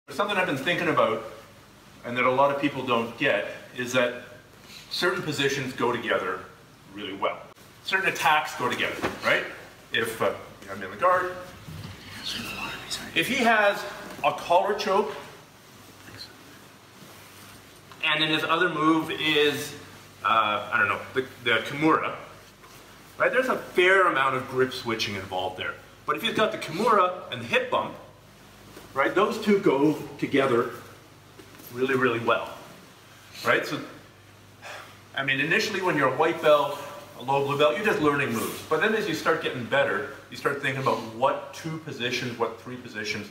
Something I've been thinking about, and that a lot of people don't get, is that certain positions go together really well. Certain attacks go together, right? If I'm in the guard, if he has a collar choke, and then his other move is, I don't know, the Kimura, right? There's a fair amount of grip switching involved there. But if he's got the Kimura and the hip bump, right, those two go together really, really well, right? So, I mean, initially when you're a white belt, a low blue belt, you're just learning moves. But then as you start getting better, you start thinking about what two positions, what three positions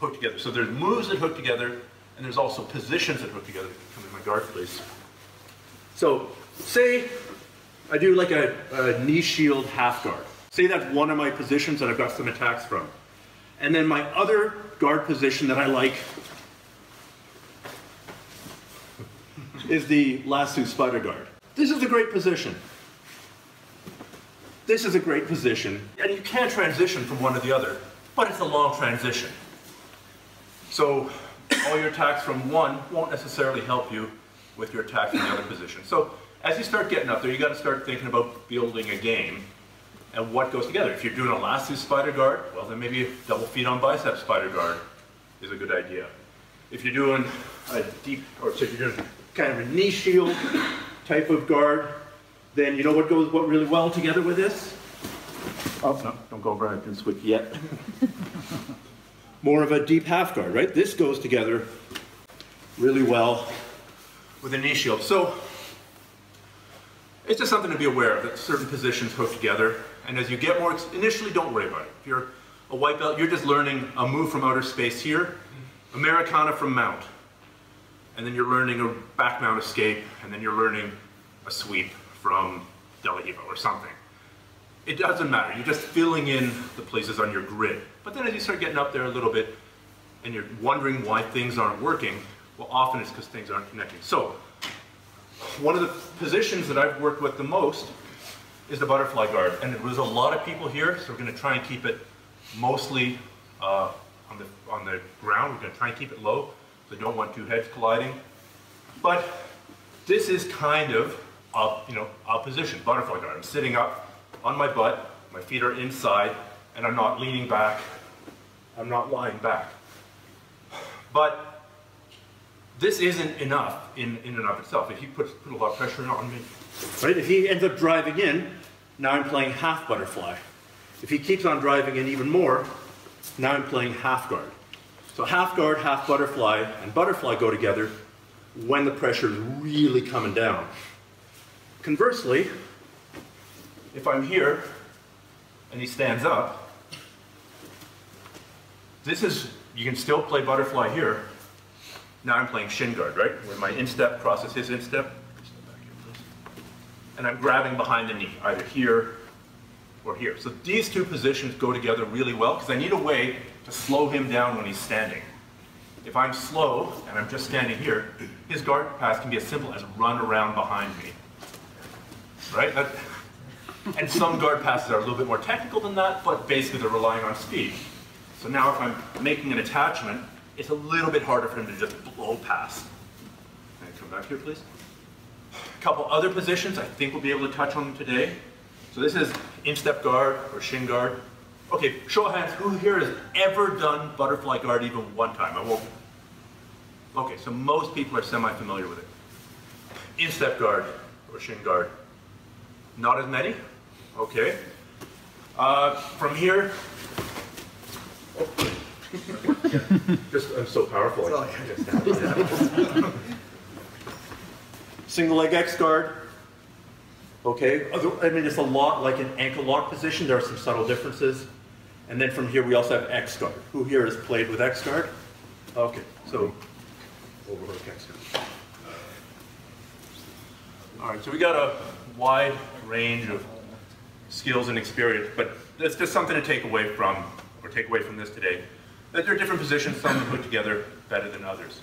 hook together. So there's moves that hook together, and there's also positions that hook together. Come in my guard, please. So, say I do like a knee shield half guard. Say that's one of my positions that I've got some attacks from. And then my other guard position that I like is the lasso spider guard. This is a great position. This is a great position. And you can transition from one to the other, but it's a long transition. So all your attacks from one won't necessarily help you with your attacks in the other position. So as you start getting up there, you got to start thinking about building a game and what goes together. If you're doing a lasso spider guard, well then maybe a double feet on bicep spider guard is a good idea. If you're doing a deep, or so if you're doing kind of a knee shield type of guard, then you know what goes really well together with this? Oh, no, don't go over, I didn't switch yet. More of a deep half guard, right? This goes together really well with a knee shield. So it's just something to be aware of, that certain positions hook together. And as you get more, initially don't worry about it. If you're a white belt, you're just learning a move from outer space here, Americana from mount. And then you're learning a back mount escape, and then you're learning a sweep from De La Hiva or something. It doesn't matter, you're just filling in the places on your grid. But then as you start getting up there a little bit, and you're wondering why things aren't working, well often it's because things aren't connecting. So, one of the positions that I've worked with the most is the butterfly guard. And there's a lot of people here, so we're going to try and keep it mostly on the ground. We're going to try and keep it low, so we don't want two heads colliding. But this is kind of a position, butterfly guard. I'm sitting up on my butt, my feet are inside, and I'm not leaning back, I'm not lying back. But this isn't enough in and of itself. If he put a lot of pressure on me, right? If he ends up driving in, now I'm playing half butterfly. If he keeps on driving in even more, now I'm playing half guard. So half guard, half butterfly, and butterfly go together when the pressure is really coming down. Conversely, if I'm here and he stands up, you can still play butterfly here. Now I'm playing shin guard, right? Where my instep crosses his instep. And I'm grabbing behind the knee, either here or here. So these two positions go together really well because I need a way to slow him down when he's standing. If I'm slow and I'm just standing here, his guard pass can be as simple as run around behind me. Right? And some guard passes are a little bit more technical than that, but basically they're relying on speed. So now if I'm making an attachment, it's a little bit harder for him to just blow past. Can I come back here, please? A couple other positions I think we'll be able to touch on today. So this is instep guard or shin guard. Okay, show of hands, who here has ever done butterfly guard even one time? I won't. Okay, so most people are semi-familiar with it. Instep guard or shin guard. Not as many? Okay. From here, I'm so powerful. Single leg X guard. Okay. I mean, it's a lot like an ankle lock position. There are some subtle differences. And then from here, we also have X guard. Who here has played with X guard? Okay. So, overhook X guard. All right. So we got a wide range of skills and experience, but that's just something to take away from this today. That there are different positions, some put together better than others.